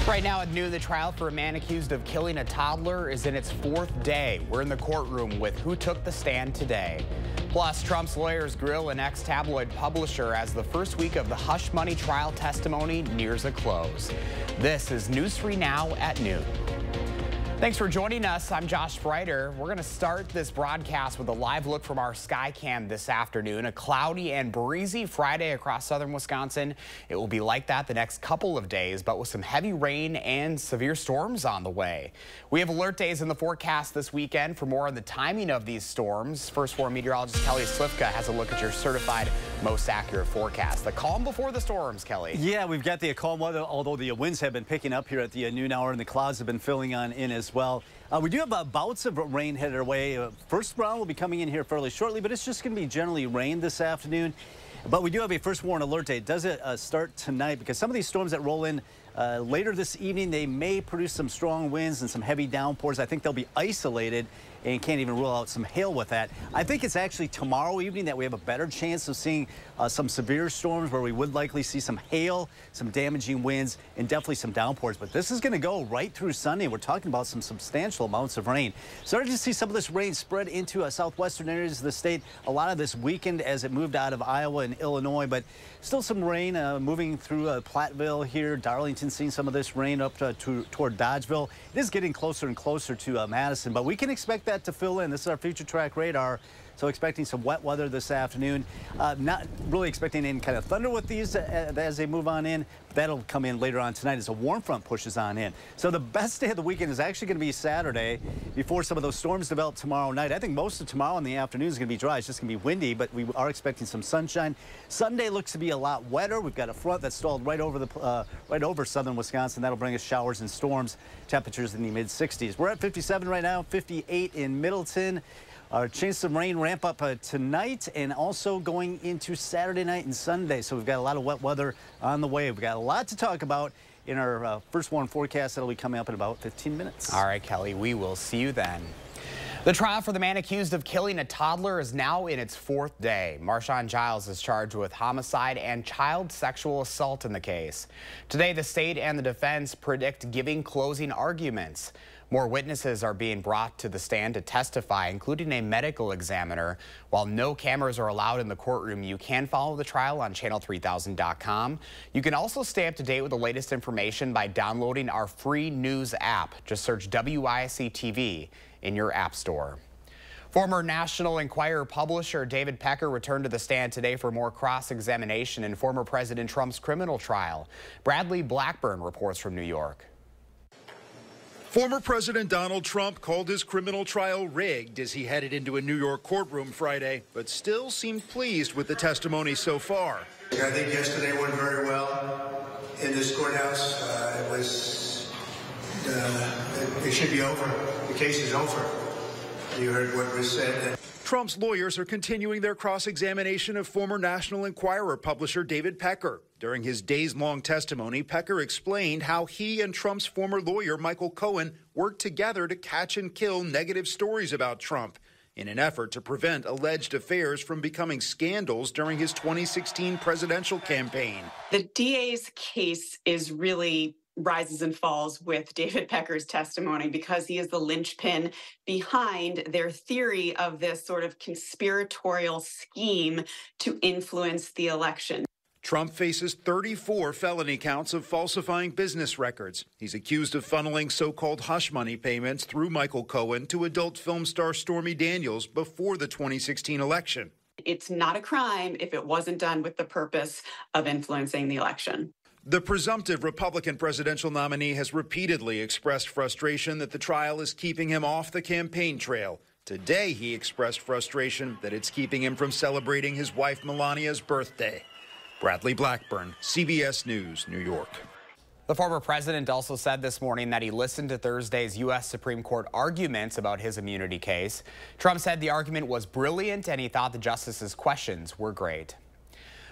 Right now at noon, the trial for a man accused of killing a toddler is in its fourth day. We're in the courtroom with who took the stand today. Plus, Trump's lawyers grill an ex-tabloid publisher as the first week of the hush money trial testimony nears a close. This is News 3 Now at noon. Thanks for joining us. I'm Josh Breiter. We're going to start this broadcast with a live look from our sky cam this afternoon. A cloudy and breezy Friday across southern Wisconsin. It will be like that the next couple of days, but with some heavy rain and severe storms on the way. We have alert days in the forecast this weekend. For more on the timing of these storms, First Warn meteorologist Kelly Slifka has a look at your certified most accurate forecast. The calm before the storms, Kelly. Yeah, we've got the calm weather, although the winds have been picking up here at the noon hour and the clouds have been filling on in as well. We do have bouts of rain headed our way. First round will be coming in here fairly shortly, but it's just going to be generally rain this afternoon. But we do have a first warn alert day. Does it start tonight? Because some of these storms that roll in later this evening, they may produce some strong winds and some heavy downpours. I think they'll be isolated and can't even rule out some hail with that. I think it's actually tomorrow evening that we have a better chance of seeing some severe storms where we would likely see some hail, some damaging winds, and definitely some downpours. But this is going to go right through Sunday. We're talking about some substantial amounts of rain. Starting to see some of this rain spread into southwestern areas of the state a lot of this weekend as it moved out of Iowa and Illinois, but still some rain moving through Platteville here. Darlington seeing some of this rain up toward Dodgeville. It is getting closer and closer to Madison, but we can expect that to fill in. This is our future track radar. So expecting some wet weather this afternoon. Not really expecting any kind of thunder with these as they move on in. That'll come in later on tonight as a warm front pushes on in. So the best day of the weekend is actually going to be Saturday before some of those storms develop tomorrow night. I think most of tomorrow in the afternoon is going to be dry. It's just going to be windy, but we are expecting some sunshine. Sunday looks to be a lot wetter. We've got a front that's stalled right over southern Wisconsin. That'll bring us showers and storms. Temperatures in the mid-60s. We're at 57 right now, 58 in Middleton. Our chance of rain ramp up tonight and also going into Saturday night and Sunday. So we've got a lot of wet weather on the way. We've got a lot to talk about in our first warn forecast that'll be coming up in about 15 minutes. All right, Kelly, we will see you then. The trial for the man accused of killing a toddler is now in its fourth day. Marshawn Giles is charged with homicide and child sexual assault in the case. Today, the state and the defense predict giving closing arguments. More witnesses are being brought to the stand to testify, including a medical examiner. While no cameras are allowed in the courtroom, you can follow the trial on channel3000.com. You can also stay up to date with the latest information by downloading our free news app. Just search WISC-TV in your app store. Former National Enquirer publisher David Pecker returned to the stand today for more cross-examination in former President Trump's criminal trial. Bradley Blackburn reports from New York. Former President Donald Trump called his criminal trial rigged as he headed into a New York courtroom Friday, but still seemed pleased with the testimony so far. I think yesterday went very well in this courthouse. It should be over. The case is over. You heard what was said. Trump's lawyers are continuing their cross-examination of former National Enquirer publisher David Pecker. During his days-long testimony, Pecker explained how he and Trump's former lawyer, Michael Cohen, worked together to catch and kill negative stories about Trump in an effort to prevent alleged affairs from becoming scandals during his 2016 presidential campaign. The DA's case is really rises and falls with David Pecker's testimony because he is the linchpin behind their theory of this sort of conspiratorial scheme to influence the election. Trump faces 34 felony counts of falsifying business records. He's accused of funneling so-called hush money payments through Michael Cohen to adult film star Stormy Daniels before the 2016 election. It's not a crime if it wasn't done with the purpose of influencing the election. The presumptive Republican presidential nominee has repeatedly expressed frustration that the trial is keeping him off the campaign trail. Today, he expressed frustration that it's keeping him from celebrating his wife Melania's birthday. Bradley Blackburn, CBS News, New York. The former president also said this morning that he listened to Thursday's U.S. Supreme Court arguments about his immunity case. Trump said the argument was brilliant and he thought the justices' questions were great.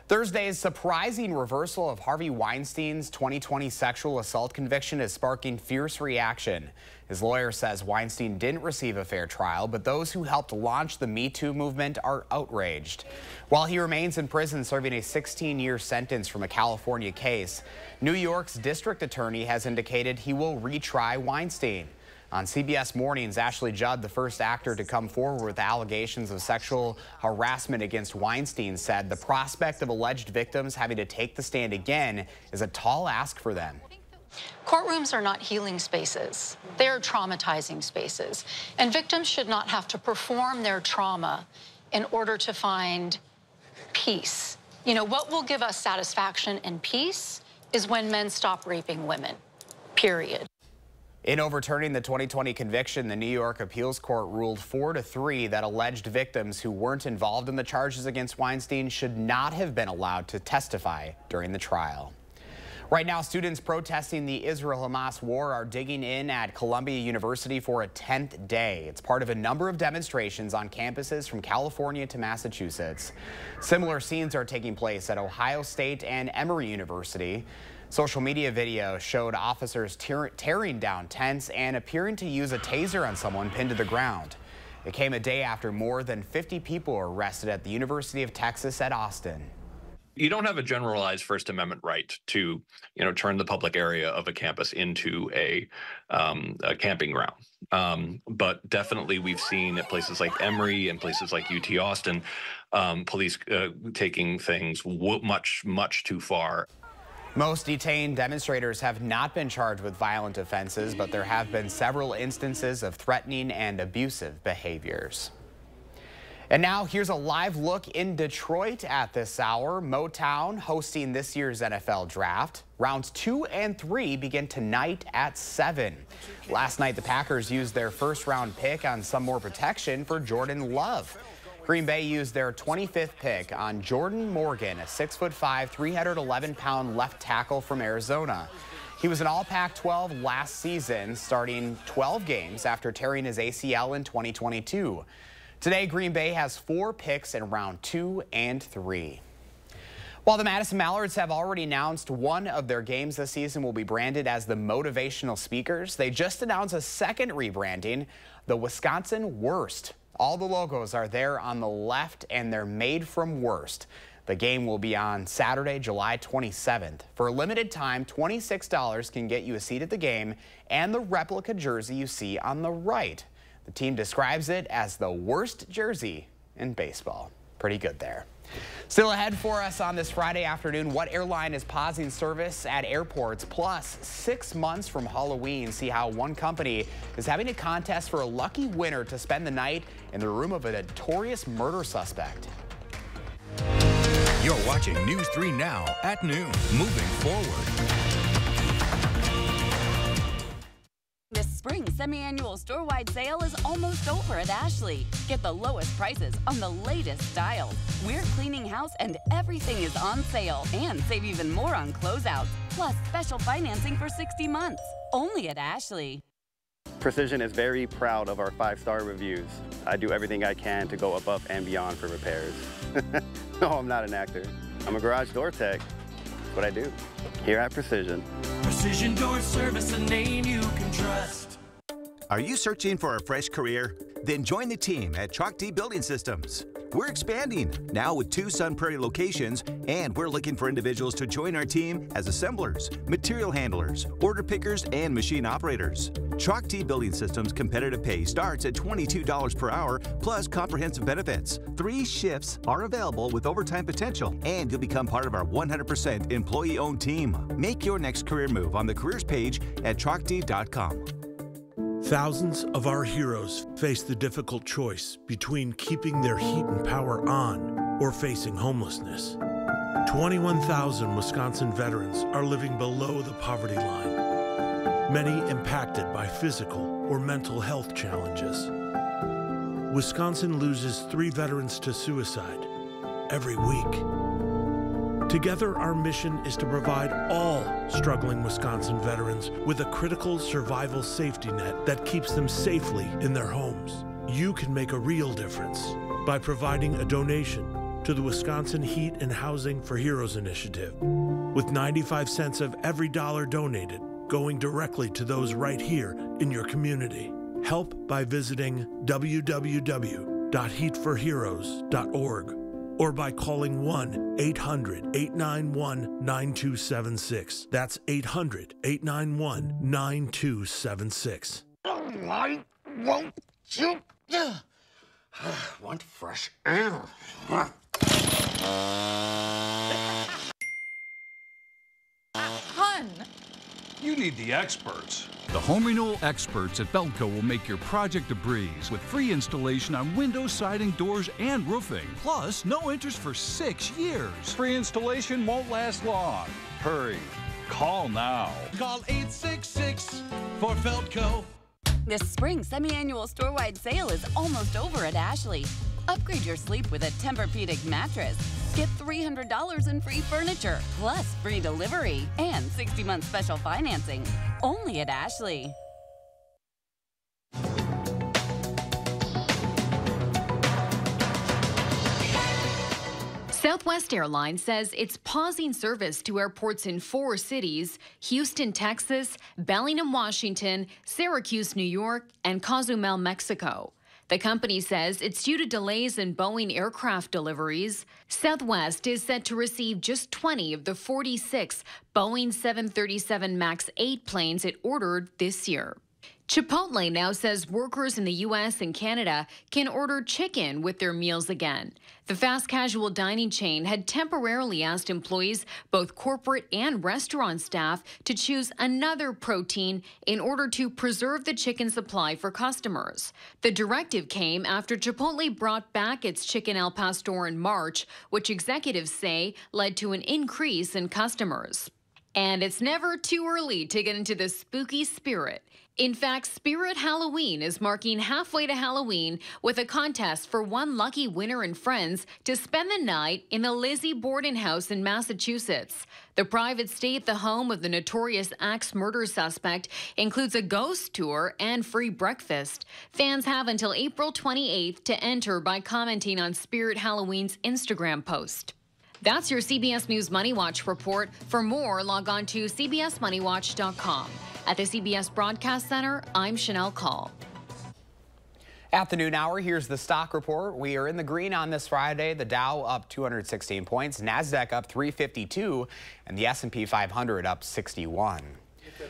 Thursday's surprising reversal of Harvey Weinstein's 2020 sexual assault conviction is sparking fierce reaction. His lawyer says Weinstein didn't receive a fair trial, but those who helped launch the Me Too movement are outraged. While he remains in prison serving a 16-year sentence from a California case, New York's district attorney has indicated he will retry Weinstein. On CBS Mornings, Ashley Judd, the first actor to come forward with allegations of sexual harassment against Weinstein, said the prospect of alleged victims having to take the stand again is a tall ask for them. Courtrooms are not healing spaces. They are traumatizing spaces. And victims should not have to perform their trauma in order to find peace. You know, what will give us satisfaction and peace is when men stop raping women, period. In overturning the 2020 conviction, the New York Appeals Court ruled 4-3 that alleged victims who weren't involved in the charges against Weinstein should not have been allowed to testify during the trial. Right now, students protesting the Israel-Hamas war are digging in at Columbia University for a 10th day. It's part of a number of demonstrations on campuses from California to Massachusetts. Similar scenes are taking place at Ohio State and Emory University. Social media video showed officers tearing down tents and appearing to use a taser on someone pinned to the ground. It came a day after more than 50 people were arrested at the University of Texas at Austin. You don't have a generalized First Amendment right to, turn the public area of a campus into a camping ground. But definitely we've seen at places like Emory and places like UT Austin, police taking things much too far. Most detained demonstrators have not been charged with violent offenses, but there have been several instances of threatening and abusive behaviors. And now here's a live look in Detroit at this hour. Motown hosting this year's NFL draft. Rounds 2 and 3 begin tonight at 7. Last night, the Packers used their first-round pick on some more protection for Jordan Love. Green Bay used their 25th pick on Jordan Morgan, a 6'5", 311-pound left tackle from Arizona. He was an All-Pac-12 last season, starting 12 games after tearing his ACL in 2022. Today, Green Bay has 4 picks in round 2 and 3. While the Madison Mallards have already announced one of their games this season will be branded as the Motivational Speakers, they just announced a second rebranding, the Wisconsin Worst. All the logos are there on the left, and they're made from Worst. The game will be on Saturday, July 27th. For a limited time, $26 can get you a seat at the game and the replica jersey you see on the right. The team describes it as the worst jersey in baseball. Pretty good there. Still ahead for us on this Friday afternoon, what airline is pausing service at airports? Plus, 6 months from Halloween, see how one company is having a contest for a lucky winner to spend the night in the room of a notorious murder suspect. You're watching News 3 Now at noon. Moving forward. The spring semi-annual store-wide sale is almost over at Ashley. Get the lowest prices on the latest styles. We're cleaning house and everything is on sale. And save even more on closeouts. Plus special financing for 60 months. Only at Ashley. Precision is very proud of our 5-star reviews. I do everything I can to go above and beyond for repairs. No, I'm not an actor. I'm a garage door tech. That's what I do here at Precision. Precision Door Service, a name you can trust. Are you searching for a fresh career? Then join the team at Chalk D Building Systems. We're expanding, now with 2 Sun Prairie locations, and we're looking for individuals to join our team as assemblers, material handlers, order pickers, and machine operators. Chalk D Building Systems competitive pay starts at $22 per hour, plus comprehensive benefits. 3 shifts are available with overtime potential, and you'll become part of our 100% employee-owned team. Make your next career move on the careers page at chalkd.com. Thousands of our heroes face the difficult choice between keeping their heat and power on or facing homelessness. 21,000 Wisconsin veterans are living below the poverty line, many impacted by physical or mental health challenges. Wisconsin loses 3 veterans to suicide every week. Together, our mission is to provide all struggling Wisconsin veterans with a critical survival safety net that keeps them safely in their homes. You can make a real difference by providing a donation to the Wisconsin Heat and Housing for Heroes initiative, with 95 cents of every dollar donated going directly to those right here in your community. Help by visiting www.heatforheroes.org or by calling 1-800-891-9276. That's 800-891-9276. Why won't you? Want fresh air? Hun! You need the experts. The home renewal experts at Belco will make your project a breeze with free installation on windows, siding, doors, and roofing. Plus, no interest for 6 years. Free installation won't last long. Hurry. Call now. Call 866 for Feltco. This spring semi-annual store-wide sale is almost over at Ashley. Upgrade your sleep with a Tempur-Pedic mattress. Get $300 in free furniture, plus free delivery and 60-month special financing. Only at Ashley. Southwest Airlines says it's pausing service to airports in 4 cities: Houston, Texas, Bellingham, Washington, Syracuse, New York, and Cozumel, Mexico. The company says it's due to delays in Boeing aircraft deliveries. Southwest is set to receive just 20 of the 46 Boeing 737 MAX 8 planes it ordered this year. Chipotle now says workers in the U.S. and Canada can order chicken with their meals again. The fast casual dining chain had temporarily asked employees, both corporate and restaurant staff, to choose another protein in order to preserve the chicken supply for customers. The directive came after Chipotle brought back its chicken al pastor in March, which executives say led to an increase in customers. And it's never too early to get into the spooky spirit. In fact, Spirit Halloween is marking halfway to Halloween with a contest for one lucky winner and friends to spend the night in the Lizzie Borden house in Massachusetts. The private stay at the home of the notorious axe murder suspect includes a ghost tour and free breakfast. Fans have until April 28th to enter by commenting on Spirit Halloween's Instagram post. That's your CBS News Money Watch report. For more, log on to cbsmoneywatch.com. At the CBS Broadcast Center, I'm Chanel Call. At the noon hour, here's the stock report. We are in the green on this Friday. The Dow up 216 points, NASDAQ up 352, and the S&P 500 up 61.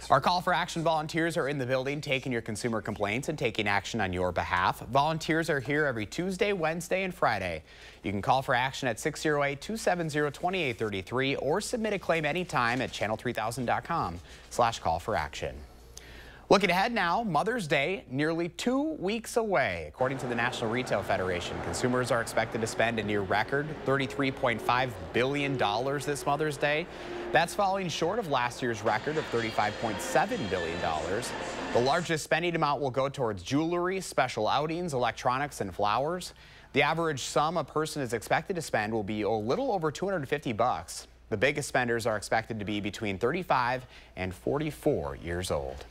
Our call for action volunteers are in the building taking your consumer complaints and taking action on your behalf. Volunteers are here every Tuesday, Wednesday, and Friday. You can call for action at 608-270-2833 or submit a claim anytime at channel3000.com/call-for-action. Looking ahead now, Mother's Day nearly 2 weeks away. According to the National Retail Federation, consumers are expected to spend a near record $33.5 billion this Mother's Day. That's falling short of last year's record of $35.7 billion. The largest spending amount will go towards jewelry, special outings, electronics, and flowers. The average sum a person is expected to spend will be a little over $250. The biggest spenders are expected to be between 35 and 44 years old.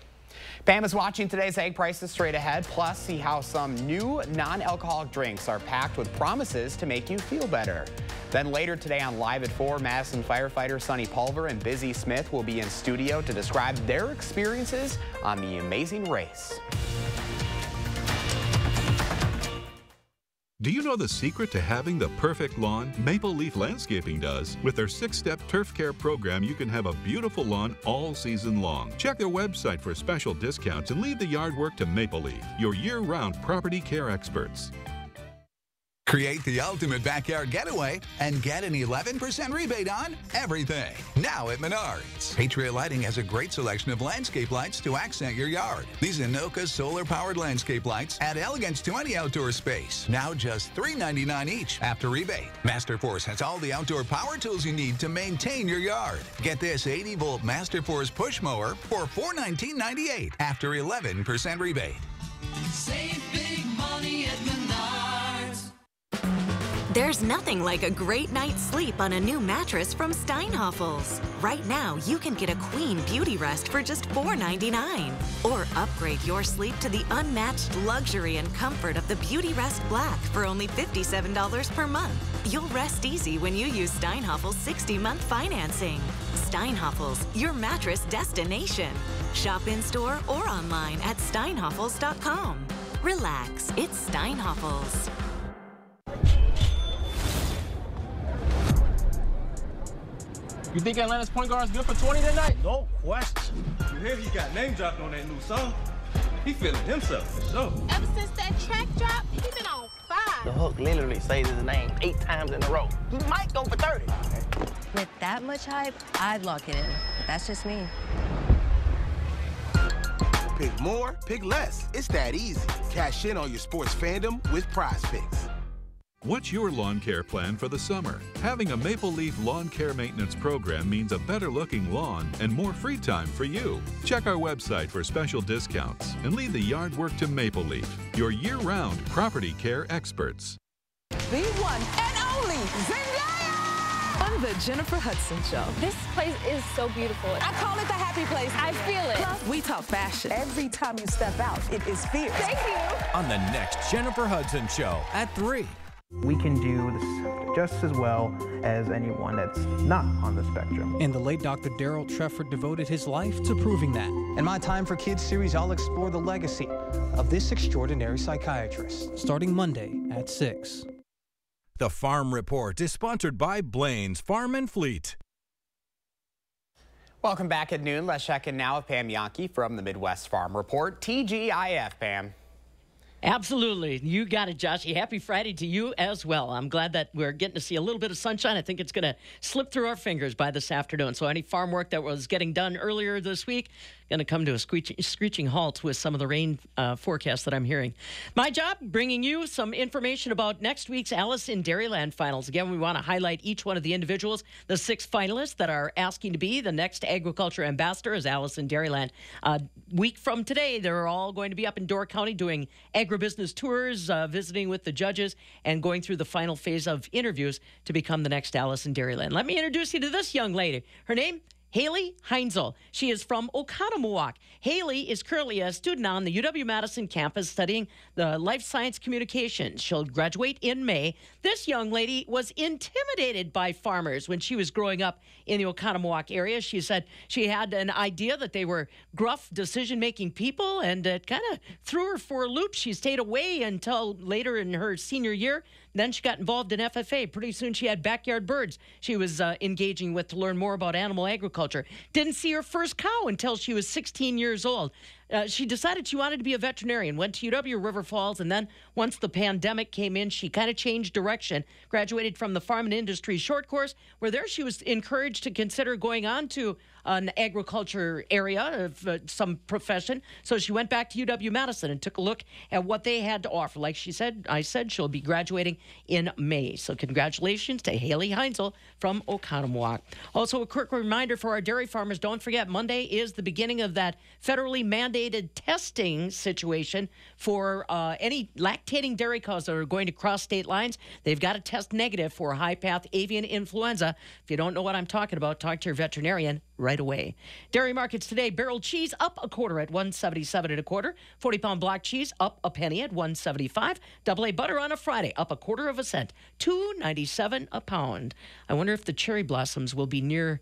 Pam is watching today's egg prices straight ahead, plus see how some new non-alcoholic drinks are packed with promises to make you feel better. Then later today on Live at 4, Madison firefighter Sonny Pulver and Busy Smith will be in studio to describe their experiences on the amazing race. Do you know the secret to having the perfect lawn? Maple Leaf Landscaping does. With their 6-step turf care program, you can have a beautiful lawn all season long. Check their website for special discounts and leave the yard work to Maple Leaf, your year-round property care experts. Create the ultimate backyard getaway and get an 11% rebate on everything. Now at Menards. Patriot Lighting has a great selection of landscape lights to accent your yard. These Anoka solar-powered landscape lights add elegance to any outdoor space. Now just $3.99 each after rebate. Masterforce has all the outdoor power tools you need to maintain your yard. Get this 80-volt Masterforce push mower for $419.98 after 11% rebate. Save big money at Menards. There's nothing like a great night's sleep on a new mattress from Steinhofels. Right now, you can get a queen beauty rest for just $4.99. Or upgrade your sleep to the unmatched luxury and comfort of the Beauty Rest Black for only $57 per month. You'll rest easy when you use Steinhofels' 60-month financing. Steinhofels, your mattress destination. Shop in-store or online at steinhofels.com. Relax, it's Steinhofels. You think Atlanta's point guard is good for 20 tonight? No question. You hear he got name dropped on that new song? He feeling himself for sure. Ever since that track drop, he been on fire. The hook literally says his name 8 times in a row. He might go for 30. With that much hype, I'd lock it in. But that's just me. Pick more, pick less. It's that easy. Cash in on your sports fandom with Prize Picks. What's your lawn care plan for the summer? Having a Maple Leaf lawn care maintenance program means a better looking lawn and more free time for you. Check our website for special discounts and leave the yard work to Maple Leaf, your year-round property care experts. The one and only Zendaya on the Jennifer Hudson Show. This place is so beautiful. I call it the happy place. I feel it. Plus, we talk fashion. Every time you step out, it is fierce. Thank you. On the next Jennifer Hudson Show at 3. We can do this just as well as anyone that's not on the spectrum. And the late Dr. Daryl Trefford devoted his life to proving that. In my Time for Kids series, I'll explore the legacy of this extraordinary psychiatrist. Starting Monday at 6. The Farm Report is sponsored by Blaine's Farm and Fleet. Welcome back at noon. Let's check in now with Pam Yankee from the Midwest Farm Report. TGIF, Pam. Absolutely. You got it, Josh. Happy Friday to you as well. I'm glad that we're getting to see a little bit of sunshine. I think it's going to slip through our fingers by this afternoon. So any farm work that was getting done earlier this week, going to come to a screeching halt with some of the rain forecasts that I'm hearing. My job, bringing you some information about next week's Alice in Dairyland finals. Again, we want to highlight each one of the individuals, the 6 finalists that are asking to be the next agriculture ambassador as Alice in Dairyland. Week from today, they're all going to be up in Door County doing agribusiness tours, visiting with the judges, and going through the final phase of interviews to become the next Alice in Dairyland. Let me introduce you to this young lady. Her name, Haley Heinzel. She is from Oconomowoc. Haley is currently a student on the UW-Madison campus studying the life science communications. She'll graduate in May. This young lady was intimidated by farmers when she was growing up in the Oconomowoc area. She said she had an idea that they were gruff, decision-making people, and it kind of threw her for a loop. She stayed away until later in her senior year. Then she got involved in FFA. Pretty soon she had backyard birds she was engaging with to learn more about animal agriculture. Didn't see her first cow until she was 16 years old. She decided she wanted to be a veterinarian, went to UW River Falls, and then once the pandemic came in, she kind of changed direction, graduated from the Farm and Industry short course, where there she was encouraged to consider going on to an agriculture area of some profession. So she went back to UW-Madison and took a look at what they had to offer. Like she said, I said she'll be graduating in May. So congratulations to Haley Heinzel from Oconomowoc. Also, a quick reminder for our dairy farmers, don't forget, Monday is the beginning of that federally mandated testing situation for any lactating dairy cows that are going to cross state lines. They've got to test negative for high-path avian influenza. If you don't know what I'm talking about, talk to your veterinarian right away. Dairy markets today, barrel cheese up a quarter at $1.77 1/4. 40-pound block cheese up a penny at $1.75. Double A butter on a Friday up a quarter of a cent, $2.97 a pound. I wonder if the cherry blossoms will be near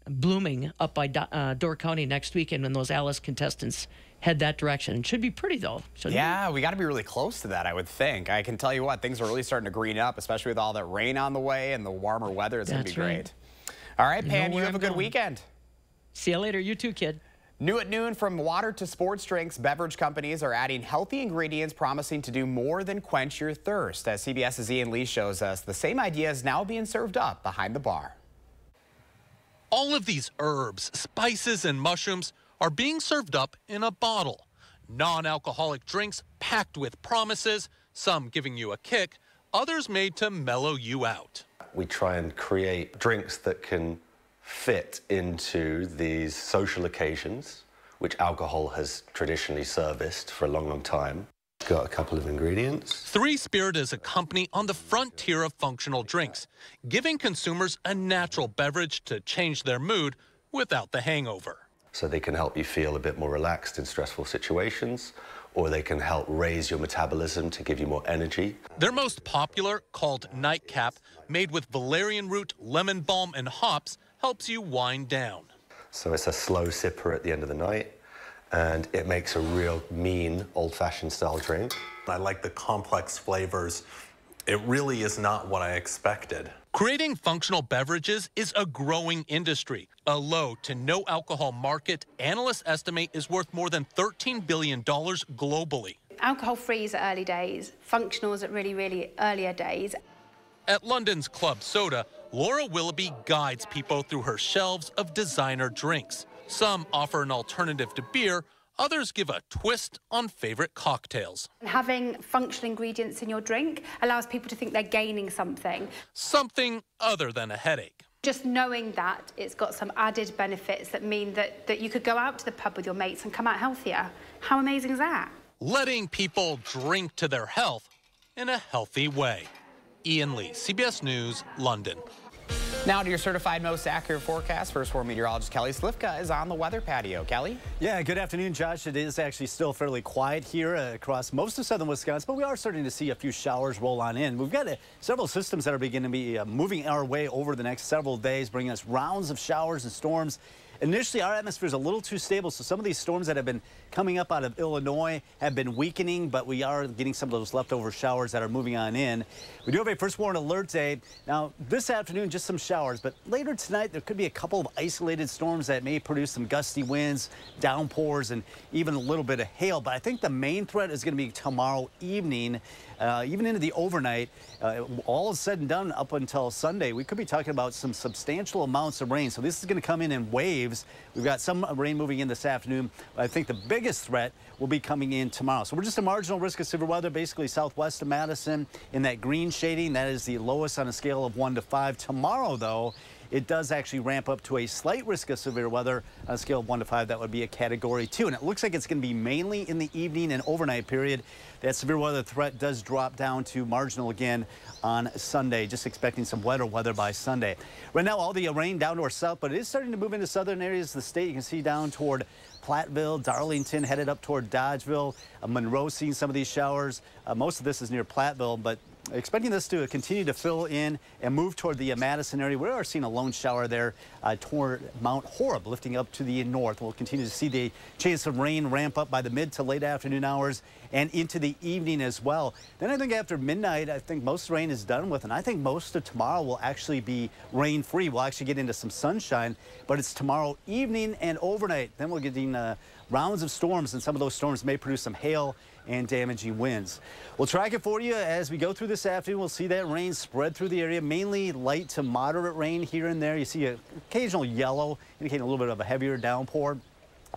blooming up by Door County next weekend when those Alice contestants head that direction. It should be pretty, though. Yeah, we got to be really close to that, I would think. I can tell you what, things are really starting to green up, especially with all that rain on the way and the warmer weather. It's going to be great. All right, Pam, you have a good weekend. See you later. You too, kid. New at noon, from water to sports drinks, beverage companies are adding healthy ingredients promising to do more than quench your thirst. As CBS's Ian Lee shows us, the same idea is now being served up behind the bar. All of these herbs, spices, and mushrooms are being served up in a bottle. Non-alcoholic drinks packed with promises, some giving you a kick, others made to mellow you out. We try and create drinks that can fit into these social occasions, which alcohol has traditionally serviced for a long, long time. got a couple of ingredients. 3 Spirit is a company on the frontier of functional drinks, giving consumers a natural beverage to change their mood without the hangover. So they can help you feel a bit more relaxed in stressful situations, or they can help raise your metabolism to give you more energy. Their most popular, called Nightcap, made with valerian root, lemon balm, and hops, helps you wind down. So it's a slow sipper at the end of the night, and it makes a real mean old-fashioned style drink. I like the complex flavors. It really is not what I expected. Creating functional beverages is a growing industry. A low to no alcohol market, analysts estimate, is worth more than $13 billion globally. Alcohol-free is at early days, functional is at really, really earlier days. At London's Club Soda, Laura Willoughby guides people through her shelves of designer drinks. Some offer an alternative to beer, others give a twist on favorite cocktails. Having functional ingredients in your drink allows people to think they're gaining something. Something other than a headache. Just knowing that it's got some added benefits that mean that you could go out to the pub with your mates and come out healthier. How amazing is that? Letting people drink to their health in a healthy way. Ian Lee, CBS News, London. Now to your certified most accurate forecast. First Four meteorologist Kelly Slifka is on the weather patio. Kelly? Yeah, good afternoon, Josh. It is actually still fairly quiet here across most of southern Wisconsin, but we are starting to see a few showers roll on in. We've got several systems that are beginning to be moving our way over the next several days, bringing us rounds of showers and storms. Initially, our atmosphere is a little too stable, so some of these storms that have been coming up out of Illinois have been weakening, but we are getting some of those leftover showers that are moving on in. We do have a first warn alert day. Now, this afternoon, just some showers, but later tonight, there could be a couple of isolated storms that may produce some gusty winds, downpours, and even a little bit of hail. But I think the main threat is going to be tomorrow evening, even into the overnight. All is said and done up until Sunday, we could be talking about some substantial amounts of rain. So this is going to come in waves. We've got some rain moving in this afternoon. But I think the biggest threat will be coming in tomorrow. So we're just a marginal risk of severe weather, basically southwest of Madison in that green shading. That is the lowest on a scale of 1 to 5. Tomorrow, though, it does actually ramp up to a slight risk of severe weather on a scale of 1 to 5. That would be a Category 2. And it looks like it's going to be mainly in the evening and overnight period. That severe weather threat does drop down to marginal again on Sunday. Just expecting some wetter weather by Sunday. Right now, all the rain down to our south, but it is starting to move into southern areas of the state. You can see down toward Platteville, Darlington, headed up toward Dodgeville. Monroe seeing some of these showers. Most of this is near Platteville, but expecting this to continue to fill in and move toward the Madison area. We are seeing a lone shower there toward Mount Horeb, lifting up to the north. We'll continue to see the chance of rain ramp up by the mid to late afternoon hours and into the evening as well. Then I think after midnight, I think most rain is done with, and I think most of tomorrow will actually be rain-free. We'll actually get into some sunshine, but it's tomorrow evening and overnight. Then we're getting rounds of storms, and some of those storms may produce some hail and damaging winds. We'll track it for you as we go through this afternoon. We'll see that rain spread through the area, mainly light to moderate rain here and there. You see an occasional yellow, indicating a little bit of a heavier downpour.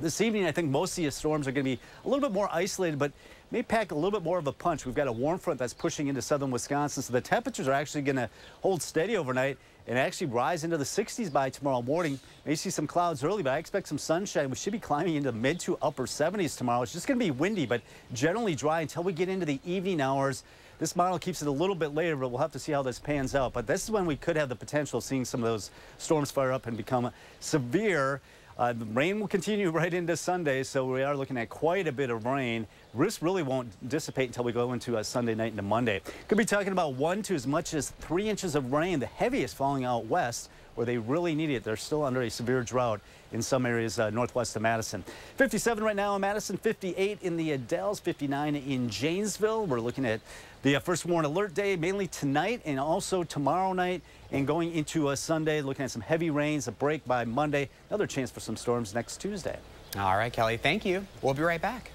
This evening, I think most of the storms are going to be a little bit more isolated, but may pack a little bit more of a punch. We've got a warm front that's pushing into southern Wisconsin, so the temperatures are actually going to hold steady overnight and actually rise into the 60s by tomorrow morning. May see some clouds early, but I expect some sunshine. We should be climbing into mid to upper 70s tomorrow. It's just going to be windy, but generally dry until we get into the evening hours. This model keeps it a little bit later, but we'll have to see how this pans out. But this is when we could have the potential of seeing some of those storms fire up and become severe. The rain will continue right into Sunday, so we are looking at quite a bit of rain. Risk really won't dissipate until we go into Sunday night into Monday. Could be talking about 1 to as much as 3 inches of rain, the heaviest falling out west, where they really need it. They're still under a severe drought in some areas northwest of Madison. 57 right now in Madison, 58 in the Dells, 59 in Janesville. We're looking at the first warn alert day, mainly tonight and also tomorrow night, and going into a Sunday, looking at some heavy rains, a break by Monday, another chance for some storms next Tuesday. All right, Kelly, thank you. We'll be right back.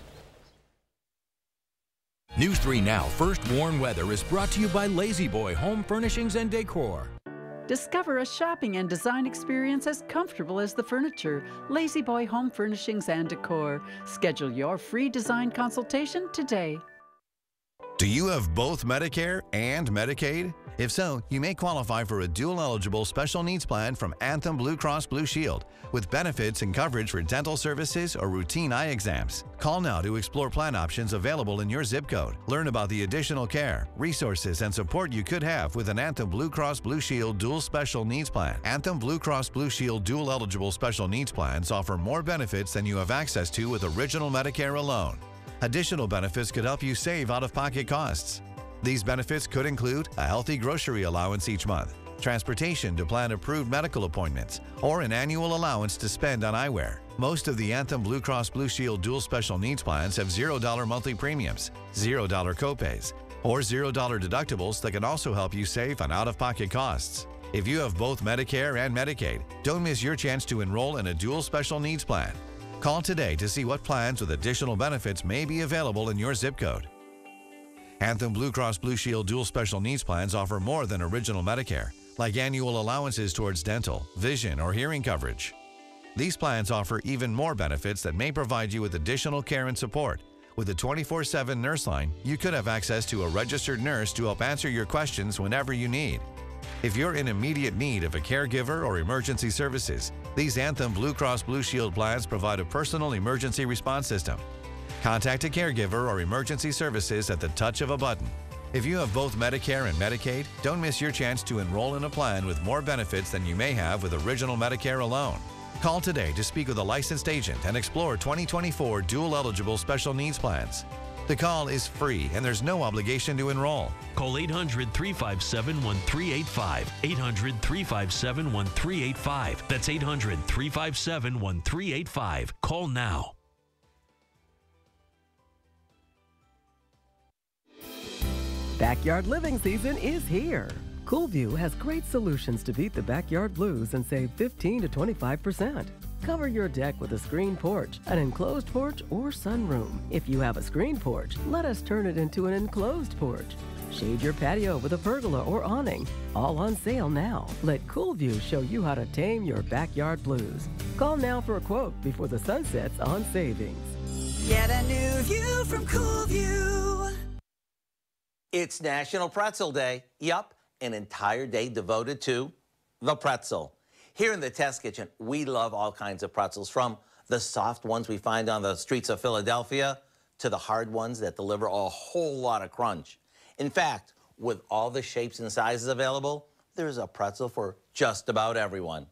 News 3 Now First Warn Weather is brought to you by Lazy Boy Home Furnishings and Decor. Discover a shopping and design experience as comfortable as the furniture. Lazy Boy Home Furnishings and Decor. Schedule your free design consultation today. Do you have both Medicare and Medicaid? If so, you may qualify for a dual-eligible special needs plan from Anthem Blue Cross Blue Shield, with benefits and coverage for dental services or routine eye exams. Call now to explore plan options available in your zip code. Learn about the additional care, resources, and support you could have with an Anthem Blue Cross Blue Shield dual special needs plan. Anthem Blue Cross Blue Shield dual-eligible special needs plans offer more benefits than you have access to with original Medicare alone. Additional benefits could help you save out-of-pocket costs. These benefits could include a healthy grocery allowance each month, transportation to plan-approved medical appointments, or an annual allowance to spend on eyewear. Most of the Anthem Blue Cross Blue Shield dual special needs plans have $0 monthly premiums, $0 copays, or $0 deductibles that can also help you save on out-of-pocket costs. If you have both Medicare and Medicaid, don't miss your chance to enroll in a dual special needs plan. Call today to see what plans with additional benefits may be available in your zip code. Anthem Blue Cross Blue Shield dual special needs plans offer more than original Medicare, like annual allowances towards dental, vision, or hearing coverage. These plans offer even more benefits that may provide you with additional care and support. With a 24/7 nurse line, you could have access to a registered nurse to help answer your questions whenever you need. If you're in immediate need of a caregiver or emergency services, these Anthem Blue Cross Blue Shield plans provide a personal emergency response system. Contact a caregiver or emergency services at the touch of a button. If you have both Medicare and Medicaid, don't miss your chance to enroll in a plan with more benefits than you may have with original Medicare alone. Call today to speak with a licensed agent and explore 2024 dual-eligible special needs plans. The call is free and there's no obligation to enroll. Call 800-357-1385. 800-357-1385. That's 800-357-1385. Call now. Backyard living season is here. Coolview has great solutions to beat the backyard blues and save 15 to 25%. Cover your deck with a screen porch, an enclosed porch, or sunroom. If you have a screen porch, let us turn it into an enclosed porch. Shade your patio with a pergola or awning. All on sale now. Let Coolview show you how to tame your backyard blues. Call now for a quote before the sun sets on savings. Get a new view from Coolview. It's National Pretzel Day. Yup, an entire day devoted to the pretzel. Here in the Test Kitchen, we love all kinds of pretzels, from the soft ones we find on the streets of Philadelphia to the hard ones that deliver a whole lot of crunch. In fact, with all the shapes and sizes available, there's a pretzel for just about everyone.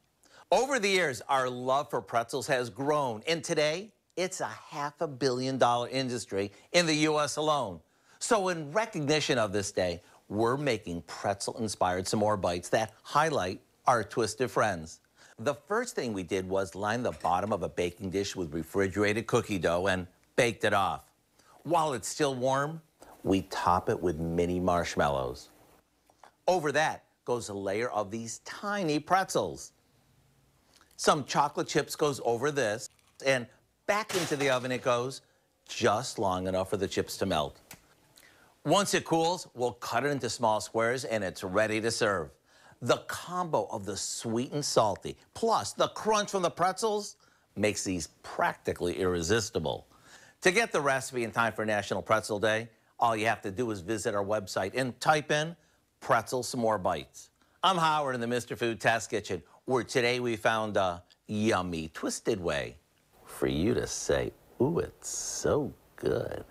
Over the years, our love for pretzels has grown, and today, it's a $500 million industry in the U.S. alone. So in recognition of this day, we're making pretzel-inspired s'more bites that highlight our twisted friends. The first thing we did was line the bottom of a baking dish with refrigerated cookie dough and baked it off. While it's still warm, we top it with mini marshmallows. Over that goes a layer of these tiny pretzels. Some chocolate chips goes over this, and back into the oven it goes, just long enough for the chips to melt. Once it cools, we'll cut it into small squares and it's ready to serve. The combo of the sweet and salty, plus the crunch from the pretzels, makes these practically irresistible. To get the recipe in time for National Pretzel Day, all you have to do is visit our website and type in pretzel s'more bites. I'm Howard in the Mr. Food Test Kitchen, where today we found a yummy, twisted way for you to say, ooh, it's so good.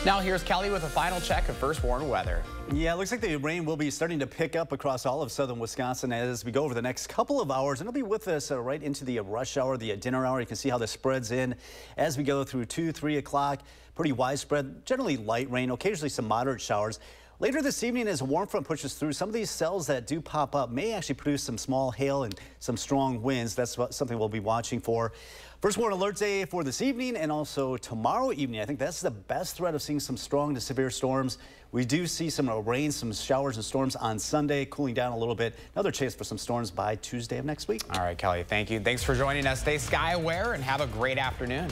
Now here's Kelly with a final check of first warn weather. Yeah, it looks like the rain will be starting to pick up across all of southern Wisconsin as we go over the next couple of hours. And it'll be with us right into the rush hour, the dinner hour. You can see how this spreads in as we go through 2, 3 o'clock. Pretty widespread, generally light rain, occasionally some moderate showers. Later this evening, as a warm front pushes through, some of these cells that do pop up may actually produce some small hail and some strong winds. That's something we'll be watching for. First warn alert day for this evening and also tomorrow evening. I think that's the best threat of seeing some strong to severe storms. We do see some rain, some showers and storms on Sunday, cooling down a little bit. Another chance for some storms by Tuesday of next week. All right, Kelly, thank you. Thanks for joining us. Stay sky aware and have a great afternoon.